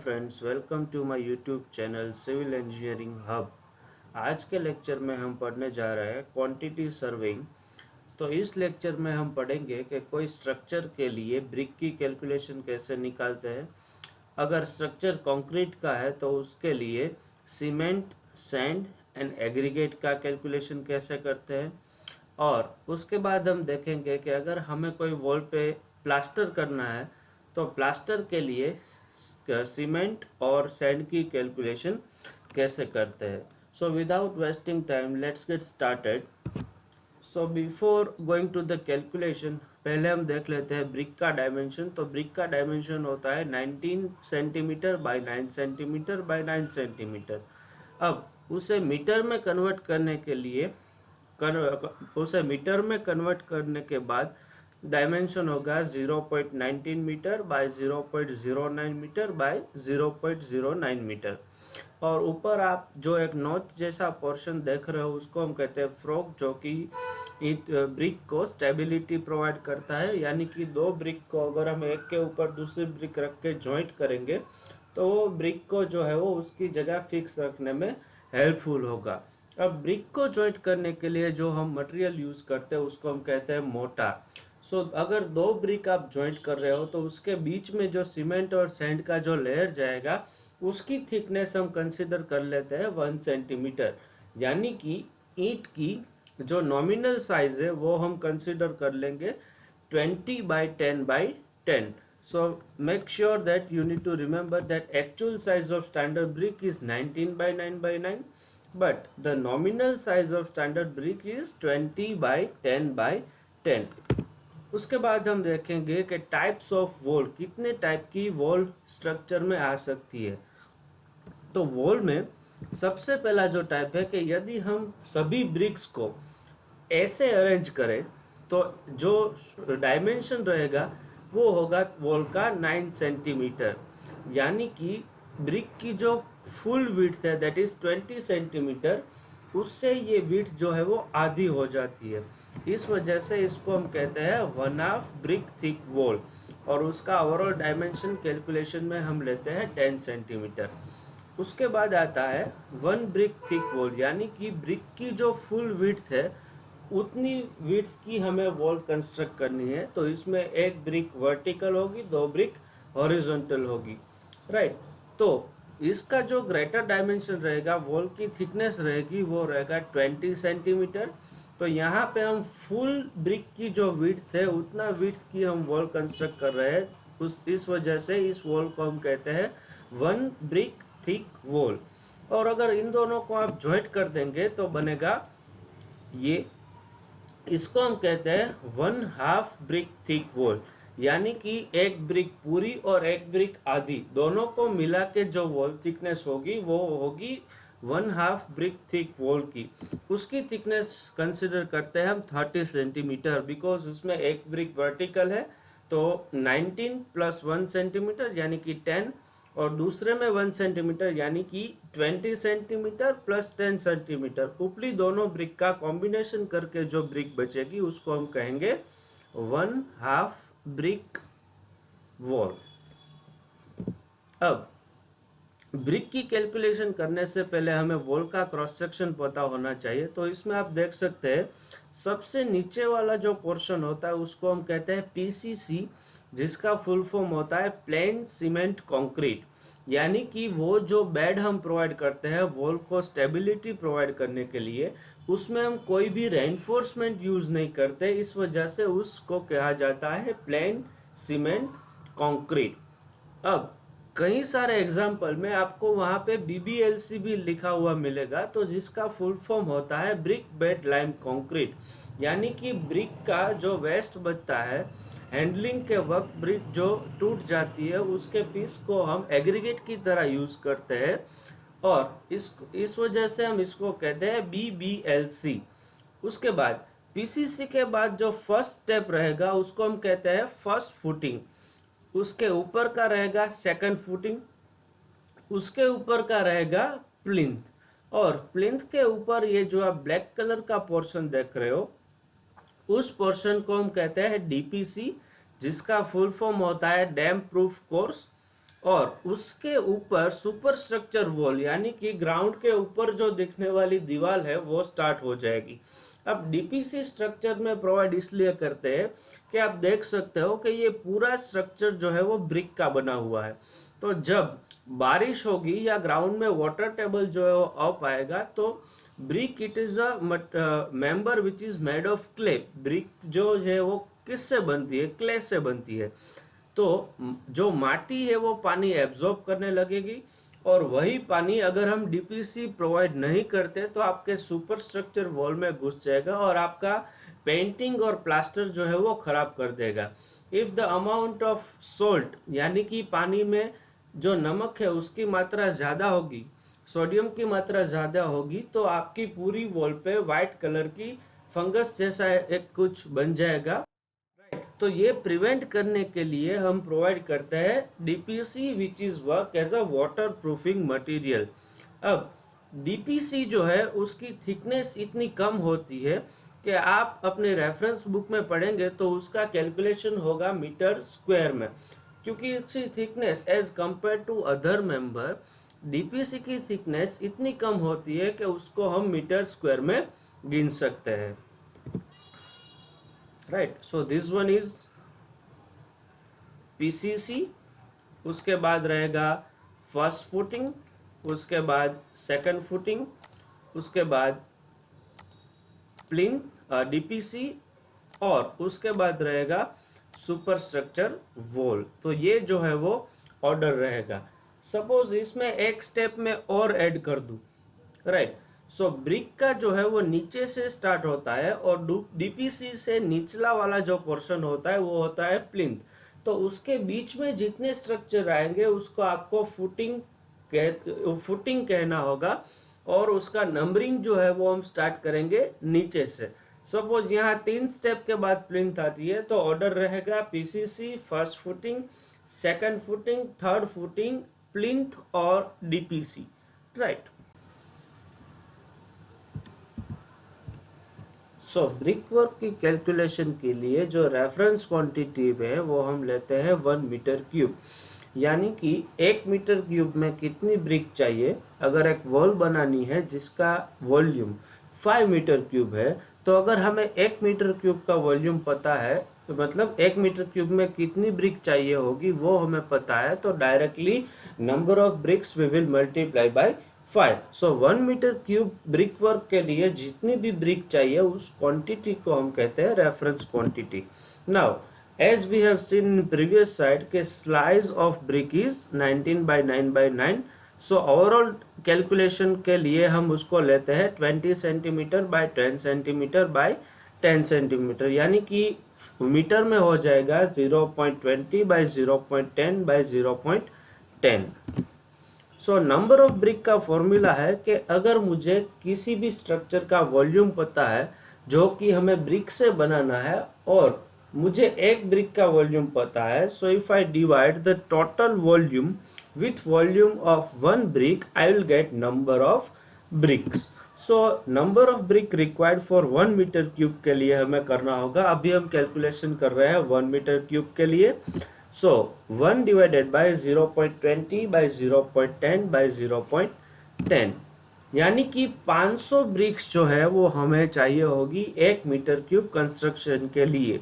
Friends, welcome to my YouTube channel civil engineering hub. आज के lecture में हम पढ़ने जा रहे हैं क्वांटिटी सर्वेइंग। तो इस लेक्चर में हम पढ़ेंगे कि कोई स्ट्रक्चर के लिए ब्रिक की कैलकुलेशन कैसे निकालते हैं। अगर स्ट्रक्चर कंक्रीट का है तो उसके लिए सीमेंट, सैंड एंड एग्रीगेट का कैलकुलेशन कैसे करते हैं। और उसके बाद हम देखेंगे कि अगर हमें कोई वॉल पे प्लास्टर करना है तो प्लास्टर के लिए सीमेंट और सैंड की कैलकुलेशन कैसे करते हैं। So without wasting time let's get started. So before going to the calculation पहले हम देख लेते हैं ब्रिक का डायमेंशन। तो ब्रिक का डायमेंशन होता है 19 centimetre bye 9 centimetre bye 9 centimetre. अब उसे मीटर में कन्वर्ट करने के लिए उसे मीटर में कन्वर्ट करने के बाद डायमेंशन होगा 0.19 metre by 0.09 metre by 0.09 metre. और ऊपर आप जो एक नोच जैसा पोर्शन देख रहे हो उसको हम कहते हैं फ्रॉग, जो कि ब्रिक को स्टेबिलिटी प्रोवाइड करता है। यानी कि दो ब्रिक को अगर हम एक के ऊपर दूसरी ब्रिक रख के जॉइंट करेंगे तो वो ब्रिक को जो है वो उसकी जगह फिक्स रखने में हेल्पफुल होगा। अब ब्रिक को जॉइंट करने के लिए जो हम मटेरियल यूज करते हैं उसको हम कहते हैं मोर्टार। अगर दो ब्रिक आप जॉइंट कर रहे हो तो उसके बीच में जो सीमेंट और सैंड का जो लेयर जाएगा उसकी थिकनेस हम कंसिडर कर लेते हैं 1 सेंटीमीटर। यानी कि ईंट की जो नॉमिनल साइज है वो हम कंसिडर कर लेंगे 20 by 10 by 10। So make sure that you need to remember that actual size of standard brick is 19 by 9 by 9, but the nominal size of standard brick is 20 by 10 by 10। उसके बाद हम देखेंगे कि टाइप्स ऑफ वॉल, कितने type की wall structure में आ सकती है। तो वॉल में सबसे पहला जो टाइप है कि यदि हम सभी ब्रिक्स को ऐसे अरेंज करें तो जो डायमेंशन रहेगा वो होगा वॉल का 9 सेंटीमीटर। यानी कि ब्रिक की जो फुल विड्थ है दैट इज 20 सेंटीमीटर, उससे ये विड्थ जो है वो आधी हो जाती है। इस वजह से इसको हम कहते हैं 1/2 ब्रिक थिक वॉल। और उसका ओवरऑल डायमेंशन कैलकुलेशन में हम लेते हैं 10 सेंटीमीटर। उसके बाद आता है 1 ब्रिक थिक वॉल, यानी कि ब्रिक की जो फुल विड्थ है उतनी विड्थ की हमें वॉल कंस्ट्रक्ट करनी है। तो इसमें एक ब्रिक वर्टिकल होगी, दो ब्रिक हॉरिजॉन्टल होगी, राइट। तो इसका जो ग्रेटर डायमेंशन रहेगा, वॉल की थिकनेस रहेगी, वो रहेगा 20 सेंटीमीटर। तो यहाँ पे हम फुल ब्रिक की जो विड्थ है उतना विड्थ की हम वॉल कंस्ट्रक्ट कर रहे हैं। इस वजह से इस वॉल को हम कहते हैं 1 ब्रिक थिक वॉल। और अगर इन दोनों को आप ज्वाइंट कर देंगे तो बनेगा ये, इसको हम कहते हैं 1/2 ब्रिक थिक वॉल। यानी कि एक ब्रिक पूरी और एक ब्रिक आधी, दोनों को मिला के जो वॉल थिकनेस होगी वो होगी 1/2 ब्रिक थिक वॉल की। उसकी थिकनेस कंसिडर करते हैं हम 30 सेंटीमीटर, बिकॉज उसमें एक ब्रिक वर्टिकल है। तो 19 प्लस 1 सेंटीमीटर यानी कि 10, और दूसरे में 1 सेंटीमीटर यानी कि 20 सेंटीमीटर प्लस 10 सेंटीमीटर। ऊपरी दोनों ब्रिक का कॉम्बिनेशन करके जो ब्रिक बचेगी उसको हम कहेंगे 1/2 ब्रिक वॉल। अब ब्रिक की कैलकुलेशन करने से पहले हमें वॉल का क्रॉस सेक्शन पता होना चाहिए। तो इसमें आप देख सकते हैं सबसे नीचे वाला जो पोर्शन होता है उसको हम कहते हैं पीसीसी, जिसका फुल फॉर्म होता है प्लेन सीमेंट कंक्रीट। यानी कि वो जो बेड हम प्रोवाइड करते हैं वॉल को स्टेबिलिटी प्रोवाइड करने के लिए, उसमें हम कोई भी रेनफोर्समेंट यूज नहीं करते, इस वजह से उसको कहा जाता है प्लेन सीमेंट कंक्रीट। अब कई सारे एग्जाम्पल में आपको वहां पे बीबीएलसी भी लिखा हुआ मिलेगा, तो जिसका फुल फॉर्म होता है ब्रिक बेड लाइम कंक्रीट। यानी कि ब्रिक का जो वेस्ट बचता है, हैंडलिंग के वक्त ब्रिक जो टूट जाती है उसके पीस को हम एग्रीगेट की तरह यूज करते हैं, और इस वजह से हम इसको कहते हैं बीबीएलसी। उसके बाद पीसीसी के बाद जो फर्स्ट स्टेप रहेगा उसको हम कहते हैं फर्स्ट फुटिंग। उसके ऊपर का रहेगा सेकंड फुटिंग, उसके ऊपर का रहेगा प्लिंथ, और प्लिंथ के ऊपर ये जो आप ब्लैक कलर का पोर्शन देख रहे हो उस पोर्शन को हम कहते हैं डीपीसी, जिसका फुल फॉर्म होता है डैम प्रूफ कोर्स। और उसके ऊपर सुपर स्ट्रक्चर वॉल यानी कि ग्राउंड के ऊपर जो दिखने वाली दीवार है वो स्टार्ट हो जाएगी। अब डीपीसी स्ट्रक्चर में प्रोवाइड इसलिए करते हैं कि आप देख सकते हो कि ये पूरा स्ट्रक्चर जो है वो ब्रिक का बना हुआ है। तो जब बारिश होगी या ग्राउंड में वाटर टेबल जो है वो अप आएगा तो brick it is a member which is made of clay. Brick जो है वो किससे बनती है? क्ले से बनती है। तो जो माटी है वो पानी एब्जॉर्ब करने लगेगी और वही पानी अगर हम डीपीसी प्रोवाइड नहीं करते तो आपके सुपर स्ट्रक्चर वॉल में घुस जाएगा और आपका पेंटिंग और प्लास्टर जो है वो खराब कर देगा। If the amount of salt यानी कि पानी में जो नमक है उसकी मात्रा ज़्यादा होगी, सोडियम की मात्रा ज़्यादा होगी, तो आपकी पूरी वॉल पे वाइट कलर की फंगस जैसा एक कुछ बन जाएगा। तो ये प्रिवेंट करने के लिए हम प्रोवाइड करते हैं DPC which is work as a water proofing material. अब डीपीसी जो है उसकी थिकनेस इतनी कम होती है कि आप अपने रेफरेंस बुक में पढ़ेंगे तो उसका कैलकुलेशन होगा मीटर स्क्वायर में, क्योंकि इसकी thickness as compare to other member DPC की थिकनेस इतनी कम होती है कि उसको हम मीटर स्क्वायर में गिन सकते हैं। Right, so this one is PCC. उसके बाद रहेगा फर्स्ट फुटिंग, उसके बाद सेकंड फुटिंग, उसके बाद प्लिंथ डीपीसी और उसके बाद रहेगा सुपर स्ट्रक्चर वॉल। तो ये जो है वो ऑर्डर रहेगा। सपोज इसमें एक स्टेप में और ऐड कर दूं, राइट। सो ब्रिक का जो है वो नीचे से स्टार्ट होता है और डीपीसी से निचला वाला जो पोर्शन होता है वो होता है प्लिंथ। तो उसके बीच में जितने स्ट्रक्चर आएंगे उसको आपको फुटिंग कहना होगा और उसका नंबरिंग जो है वो हम स्टार्ट करेंगे नीचे से। सपोज यहाँ 3 स्टेप के बाद प्लिंथ आती है तो ऑर्डर रहेगा PCC, first footing, second footing, third footing, plinth और डीपीसी, राइट। सो ब्रिक वर्क की कैलकुलेशन के लिए जो रेफरेंस क्वांटिटी है वो हम लेते हैं 1 मीटर क्यूब, यानी कि 1 मीटर क्यूब में कितनी ब्रिक चाहिए। अगर एक वॉल बनानी है जिसका वॉल्यूम 5 मीटर क्यूब है तो अगर हमें 1 मीटर क्यूब का वॉल्यूम पता है तो मतलब 1 मीटर क्यूब में कितनी ब्रिक चाहिए होगी वो हमें पता है, तो directly number of bricks we will multiply by 5। So 1 metre cube brick work के लिए जितनी भी ब्रिक चाहिए उस क्वांटिटी को हम कहते हैं reference quantity. Now as we have seen in previous slide के slice of brick is 19 by 9 by 9। so overall calculation के लिए हम उसको लेते हैं 20 centimetre by 10 centimetre by 10 centimetre, यानी कि मीटर में हो जाएगा 0.20 by 0.10 by 0.10। So number of brick का फॉर्मूला है कि अगर मुझे किसी भी स्ट्रक्चर का वॉल्यूम पता है जो कि हमें ब्रिक से बनाना है और मुझे एक ब्रिक का वॉल्यूम पता है, so if I divide the total volume with volume of one brick I will get number of bricks. So number of brick required for 1 metre cube के लिए हमें करना होगा, अभी हम कैलकुलेशन कर रहे हैं 1 मीटर क्यूब के लिए। सो 1 डिवाइडेड बाय 0.20 बाय 0.10 बाय 0.10, यानी कि 500 ब्रिक्स जो है वो हमें चाहिए होगी 1 मीटर क्यूब कंस्ट्रक्शन के लिए।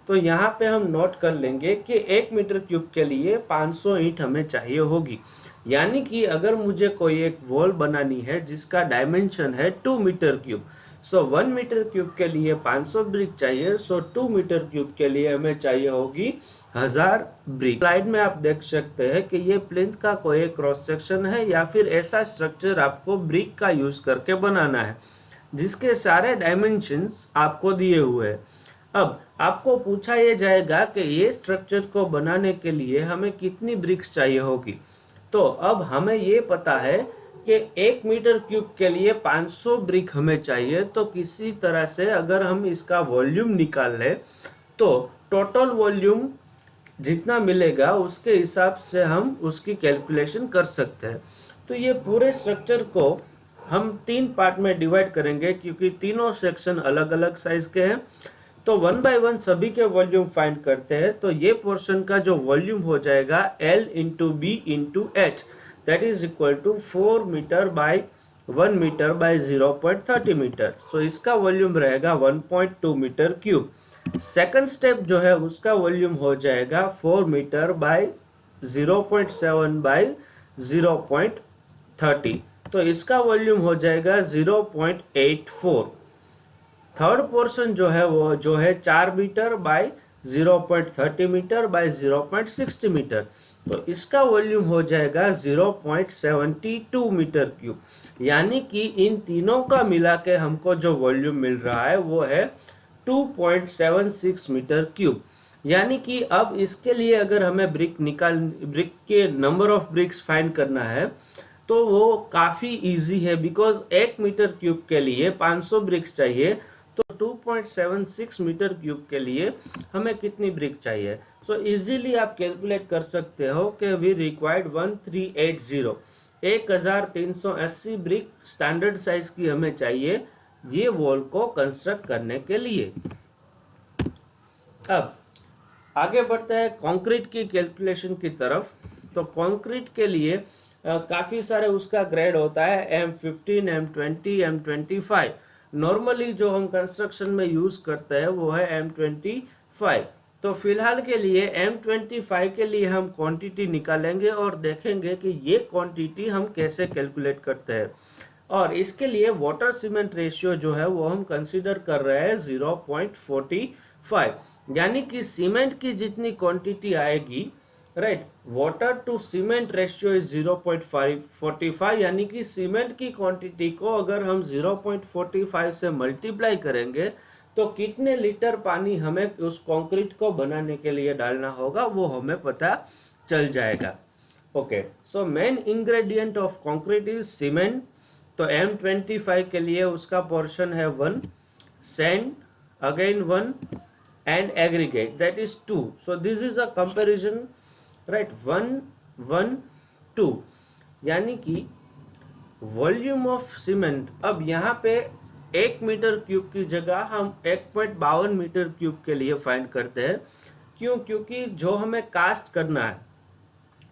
तो यहाँ पे हम नोट कर लेंगे कि 1 मीटर क्यूब के लिए 500 ईंट हमें चाहिए होगी, यानी कि अगर मुझे कोई एक वॉल बनानी है जिसका डायमेंशन है 2 मीटर क्यूब, सो 1 मीटर क्यूब के लिए 500 ब्रिक चाहिए, सो 2 मीटर क्यूब के लिए हमें चाहिए होगी 1000 ब्रिक। स्लाइड में आप देख सकते हैं कि ये प्लिंथ का कोई क्रॉस सेक्शन है या फिर ऐसा स्ट्रक्चर आपको ब्रिक का यूज करके बनाना है जिसके सारे डायमेंशंस आपको दिए हुए हैं। अब आपको पूछा यह जाएगा कि ये स्ट्रक्चर को बनाने के लिए हमें कितनी ब्रिक्स चाहिए होगी। तो अब हमें ये पता है कि 1 मीटर क्यूब के लिए 500 ब्रिक हमें चाहिए, तो किसी तरह से अगर हम इसका वॉल्यूम निकाल लें तो टोटल वॉल्यूम जितना मिलेगा उसके हिसाब से हम उसकी कैलकुलेशन कर सकते हैं। तो ये पूरे स्ट्रक्चर को हम 3 पार्ट में डिवाइड करेंगे क्योंकि तीनों सेक्शन अलग अलग साइज के हैं। तो 1/1 सभी के वॉल्यूम फाइंड करते हैं। तो ये पोर्शन का जो वॉल्यूम हो जाएगा L into B into H, that is equal to 4 metre by 1 metre by 0.30 metre. So इसका वॉल्यूम रहेगा 1.2 मीटर क्यूब। सेकंड स्टेप जो है उसका वॉल्यूम हो जाएगा 4 मीटर बाई 0.7 बाई 0.30, तो इसका वॉल्यूम हो जाएगा 0.84। थर्ड पोर्शन जो है वो जो है 4 metre by 0.30 metre by 0.60 metre, तो इसका वॉल्यूम हो जाएगा 0.72 मीटर क्यूब। यानी कि इन तीनों का मिला के हमको जो वॉल्यूम मिल रहा है वो है 2.76 मीटर क्यूब। यानी कि अब इसके लिए अगर हमें ब्रिक के नंबर ऑफ ब्रिक्स फाइंड करना है तो वो काफ़ी इजी है, बिकॉज 1 मीटर क्यूब के लिए 500 ब्रिक्स चाहिए, तो 2.76 मीटर क्यूब के लिए हमें कितनी ब्रिक चाहिए। सो इजीली आप कैलकुलेट कर सकते हो कि we required 1380, 1380 brick standard size की हमें चाहिए ये वॉल को कंस्ट्रक्ट करने के लिए। अब आगे बढ़ते हैं कंक्रीट की कैलकुलेशन की तरफ। तो कंक्रीट के लिए काफ़ी सारे उसका ग्रेड होता है, M15, M20, M25। नॉर्मली जो हम कंस्ट्रक्शन में यूज़ करते हैं वो है M25। तो फिलहाल के लिए M25 के लिए हम क्वांटिटी निकालेंगे और देखेंगे कि ये क्वांटिटी हम कैसे कैलकुलेट करते हैं। और इसके लिए वाटर सीमेंट रेशियो जो है वो हम कंसीडर कर रहे हैं 0.45, यानी कि सीमेंट की जितनी क्वांटिटी आएगी, right, water to cement ratio is 0.45, यानी कि सीमेंट की क्वांटिटी को अगर हम 0.45 से मल्टीप्लाई करेंगे तो कितने लीटर पानी हमें उस कंक्रीट को बनाने के लिए डालना होगा वो हमें पता चल जाएगा। Okay, so main ingredient of concrete is cement. तो M25 के लिए उसका पोर्शन है 1, sand again 1, and aggregate that is 2. So this is a comparison, right, 1 1 2, यानी कि वॉल्यूम ऑफ सीमेंट अब यहाँ पे 1 मीटर क्यूब की जगह हम 1.52 मीटर क्यूब के लिए फाइंड करते हैं। क्यों? क्योंकि जो हमें कास्ट करना है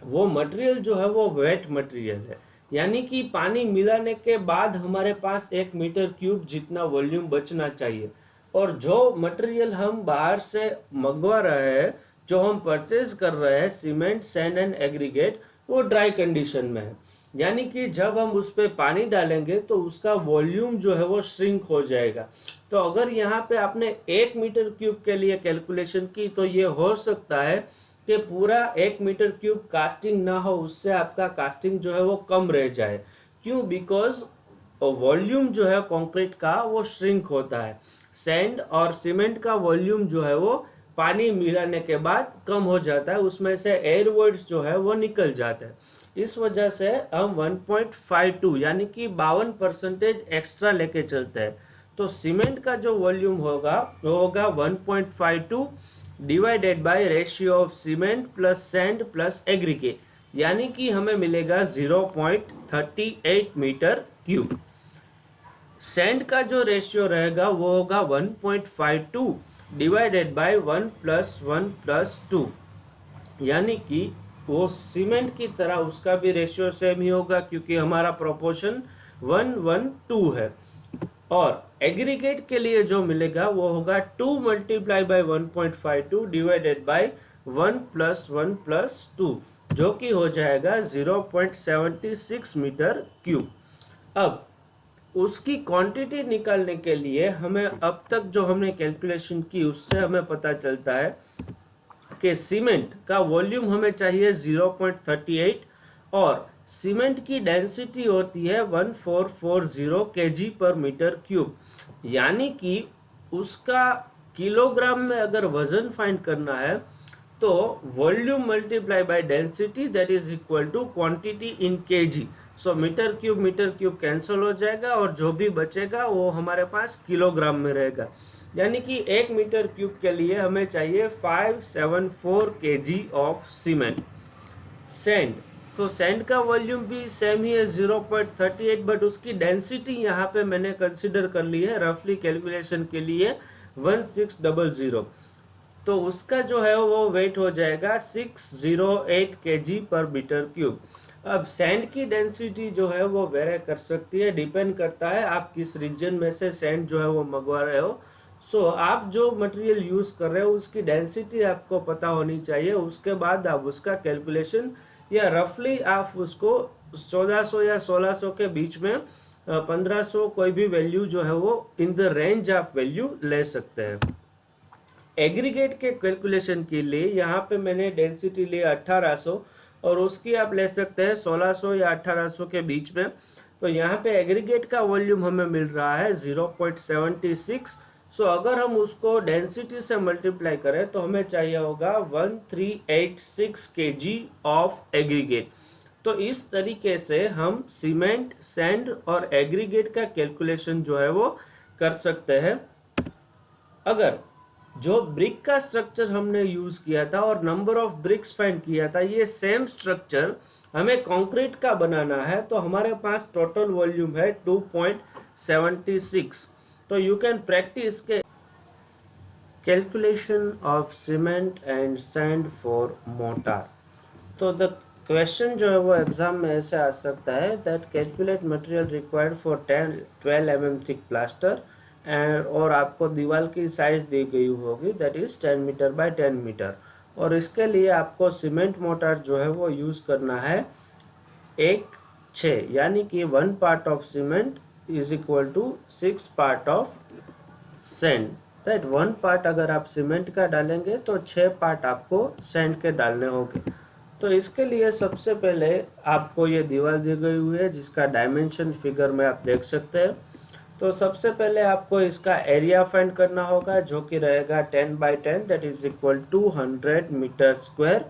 वो मटेरियल जो है वो वेट मटेरियल है, यानी कि पानी मिलाने के बाद हमारे पास 1 मीटर क्यूब जितना वॉल्यूम बचना चाहिए। और जो मटेरियल हम बाहर से मंगवा रहे हैं, जो हम परचेज कर रहे हैं, सीमेंट, सैंड एंड एग्रीगेट, वो ड्राई कंडीशन में है, यानी कि जब हम उस पर पानी डालेंगे तो उसका वॉल्यूम जो है वो श्रिंक हो जाएगा। तो अगर यहाँ पे आपने 1 मीटर क्यूब के लिए कैलकुलेशन की तो ये हो सकता है कि पूरा 1 मीटर क्यूब कास्टिंग ना हो, उससे आपका कास्टिंग जो है वो कम रह जाए। क्यों? बिकॉज वॉल्यूम जो है कंक्रीट का वो श्रिंक होता है। सैंड और सीमेंट का वॉल्यूम जो है वो पानी मिलाने के बाद कम हो जाता है, उसमें से एयर वॉइड्स जो है वो निकल जाते हैं। इस वजह से हम 1.52 यानी कि 52% एक्स्ट्रा लेके चलते हैं। तो सीमेंट का जो वॉल्यूम होगा वो होगा 1.52 divided by ratio of cement plus sand plus aggregate, यानी कि हमें मिलेगा 0.38 मीटर क्यूब। सैंड का जो रेशियो रहेगा वो होगा 1.52 डिवाइडेड बाय 1 प्लस 1 प्लस 2, यानी कि वो सीमेंट की तरह उसका भी रेशियो सेम ही होगा क्योंकि हमारा प्रोपोर्शन 1:1:2 है। और एग्रीगेट के लिए जो मिलेगा वो होगा 2 multiply by 1.52 divided by 1 plus 1 plus 2, जो कि हो जाएगा 0.76 मीटर क्यूब। अब उसकी क्वांटिटी निकालने के लिए हमें अब तक जो हमने कैलकुलेशन की उससे हमें पता चलता है कि सीमेंट का वॉल्यूम हमें चाहिए 0.38 और सीमेंट की डेंसिटी होती है 1440 kg पर मीटर क्यूब, यानी कि उसका किलोग्राम में अगर वजन फाइंड करना है तो volume multiply by density that is equal to quantity in KG. So metre cube cancel हो जाएगा और जो भी बचेगा वो हमारे पास किलोग्राम में रहेगा, यानी कि 1 मीटर क्यूब के लिए हमें चाहिए 574 kg ऑफ सीमेंट। सैंड, तो सैंड का वॉल्यूम भी सेम ही है 0.38, बट उसकी डेंसिटी यहाँ पे मैंने कंसिडर कर ली है रफली कैलकुलेशन के लिए 1600, तो उसका जो है वो वेट हो जाएगा 608 kg पर मीटर क्यूब। अब सैंड की डेंसिटी जो है वो वेरी कर सकती है, डिपेंड करता है आप किस रीजन में से सैंड जो है वो मंगवा रहे हो। सो आप जो मटेरियल यूज कर रहे हो उसकी डेंसिटी आपको पता होनी चाहिए, उसके बाद आप उसका कैलकुलेशन या रफली आप उसको 1400 या 1600 के बीच में 1500 कोई भी वैल्यू जो है वो इन द रेंज आप वैल्यू ले सकते हैं। एग्रीगेट के कैलकुलेशन के लिए यहाँ पे मैंने डेंसिटी लिया 1800 और उसकी आप ले सकते हैं 1600 या 1800 के बीच में। तो यहाँ पे एग्रीगेट का वॉल्यूम हमें मिल रहा है 0.76। सो अगर हम उसको डेंसिटी से मल्टीप्लाई करें तो हमें चाहिए होगा 1386 kg ऑफ एग्रीगेट। तो इस तरीके से हम सीमेंट, सैंड और एग्रीगेट का कैलकुलेशन जो है वो कर सकते हैं। अगर जो ब्रिक का स्ट्रक्चर हमने यूज किया था और नंबर ऑफ ब्रिक्स फाइंड किया था, ये सेम स्ट्रक्चर हमें कंक्रीट का बनाना है, तो हमारे पास टोटल वॉल्यूम है 2.76। तो यू कैन प्रैक्टिस के calculation of cement and sand for mortar. तो द क्वेश्चन जो है वो एग्जाम में ऐसे आ सकता है that calculate material required for 12 mm thick plaster and, और आपको दीवार की साइज दी गई होगी that is 10 metre by 10 metre, और इसके लिए आपको सीमेंट मोटार जो है वो यूज करना है 1:6, यानी कि 1 part of cement is equal to 6 part of sand. That 1 part अगर आप सीमेंट का डालेंगे तो 6 पार्ट आपको सैंड के डालने होंगे। तो इसके लिए सबसे पहले आपको ये दीवार दी गई हुई है जिसका डायमेंशन फिगर में आप देख सकते हैं। तो सबसे पहले आपको इसका एरिया फाइंड करना होगा जो कि रहेगा 10 by 10 that is equal to 100 metre square.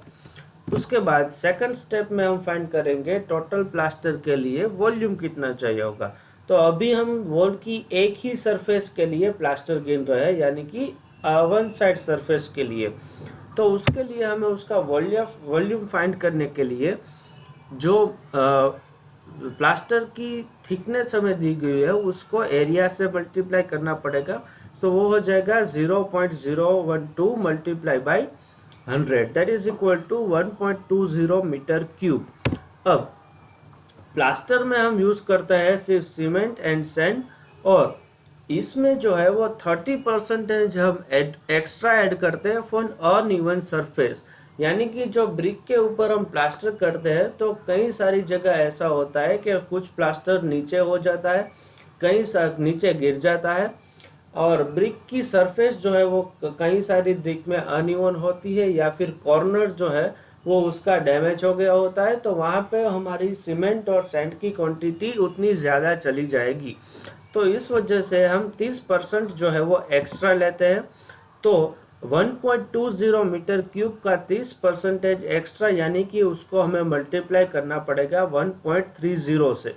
उसके बाद सेकंड स्टेप में हम फाइंड करेंगे टोटल प्लास्टर के लिए वॉल्यूम कितना चाहिए होगा। तो अभी हम वॉल की एक ही सरफेस के लिए प्लास्टर गिन रहे हैं, यानी कि वन साइड सरफेस के लिए। तो उसके लिए हमें उसका वॉल्यूम फाइंड करने के लिए जो प्लास्टर की थिकनेस हमें दी गई है उसको एरिया से मल्टीप्लाई करना पड़ेगा। तो वो हो जाएगा 0.012 multiply by 100 that is equal to 1.20 metre cube. अब प्लास्टर में हम यूज करते हैं सिर्फ सीमेंट एंड सैंड, और इसमें जो है वो 30% हम एक्स्ट्रा ऐड करते हैं फॉर अनइवन सरफेस, यानी कि जो ब्रिक के ऊपर हम प्लास्टर करते हैं तो कई सारी जगह ऐसा होता है कि कुछ प्लास्टर नीचे हो जाता है, कहीं नीचे गिर जाता है, और ब्रिक की सरफेस जो है वो कई सारी ब्रिक में अनइवन होती है, या फिर कॉर्नर जो है वो उसका डैमेज हो गया होता है, तो वहाँ पे हमारी सीमेंट और सैंड की क्वांटिटी उतनी ज़्यादा चली जाएगी। तो इस वजह से हम 30% जो है वो एक्स्ट्रा लेते हैं। तो 1.20 मीटर क्यूब का 30% एक्स्ट्रा, यानी कि उसको हमें मल्टीप्लाई करना पड़ेगा 1.30 से।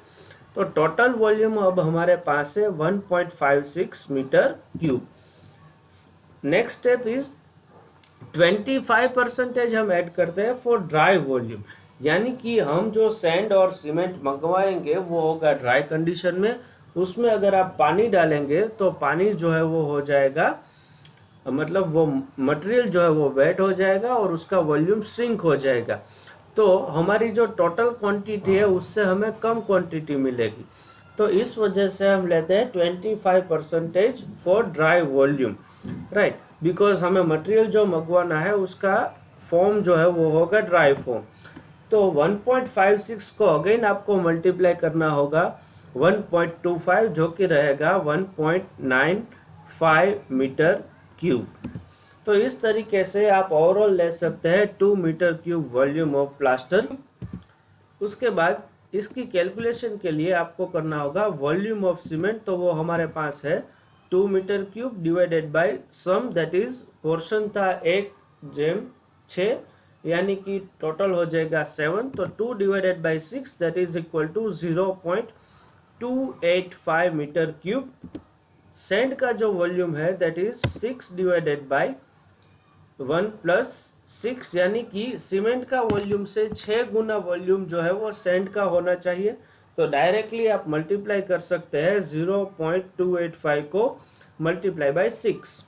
तो टोटल वॉल्यूम अब हमारे पास है 1.56 metre cube. Next step is 25% हम ऐड करते हैं फॉर ड्राई वॉल्यूम, यानी कि हम जो सैंड और सीमेंट मंगवाएंगे वो होगा ड्राई कंडीशन में। उसमें अगर आप पानी डालेंगे तो पानी जो है वो हो जाएगा, मतलब वो मटेरियल जो है वो वेट हो जाएगा और उसका वॉल्यूम श्रिंक हो जाएगा। तो हमारी जो टोटल क्वांटिटी है उससे हमें कम क्वांटिटी मिलेगी। तो इस वजह से हम लेते हैं 25% for dry volume, right, because हमें मटेरियल जो मंगवाना है उसका फॉर्म जो है वो होगा ड्राई फॉर्म। तो 1.56 को अगेन आपको मल्टीप्लाई करना होगा 1.25 जो कि रहेगा 1.95 मीटर क्यूब। तो इस तरीके से आप ओवरऑल ले सकते हैं 2 metre cube volume of plaster. उसके बाद इसकी कैलकुलेशन के लिए आपको करना होगा वॉल्यूम ऑफ सीमेंट, तो वो हमारे पास है 2 metre cube divided by sum, that is portion था 1/6, यानी कि टोटल हो जाएगा 7। तो 2 divided by 6 that is equal to 0.285 metre cube. Sand का जो वॉल्यूम है that is 6 divided by 1 plus 6, यानी कि सीमेंट का वॉल्यूम से 6 गुना वॉल्यूम जो है वो सैंड का होना चाहिए। तो डायरेक्टली आप मल्टीप्लाई कर सकते हैं 0.285 को मल्टीप्लाई बाय 6।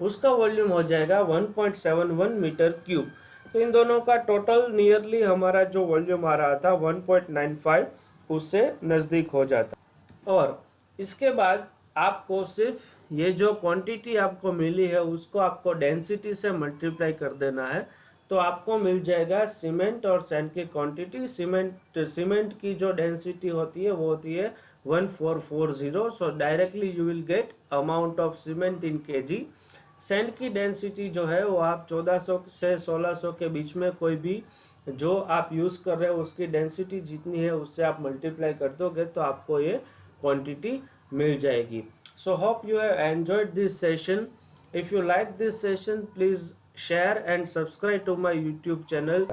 उसका वॉल्यूम हो जाएगा 1.71 मीटर क्यूब। तो इन दोनों का टोटल नियरली हमारा जो वॉल्यूम आ रहा था 1.95 उससे नज़दीक हो जाता। और इसके बाद आपको सिर्फ ये जो क्वांटिटी आपको मिली है उसको आपको डेंसिटी से मल्टीप्लाई कर देना है, तो आपको मिल जाएगा सीमेंट और सैंड की क्वांटिटी। सीमेंट की जो डेंसिटी होती है वो होती है 1440। सो directly you will get amount of cement in KG. Sand की डेंसिटी जो है वो आप 1400 से 1600 के बीच में कोई भी जो आप यूज़ कर रहे हो उसकी डेंसिटी जितनी है उससे आप मल्टीप्लाई कर दोगे तो आपको ये क्वांटिटी मिल जाएगी। So hope you have enjoyed this session. If you like this session, please share and subscribe to my YouTube channel.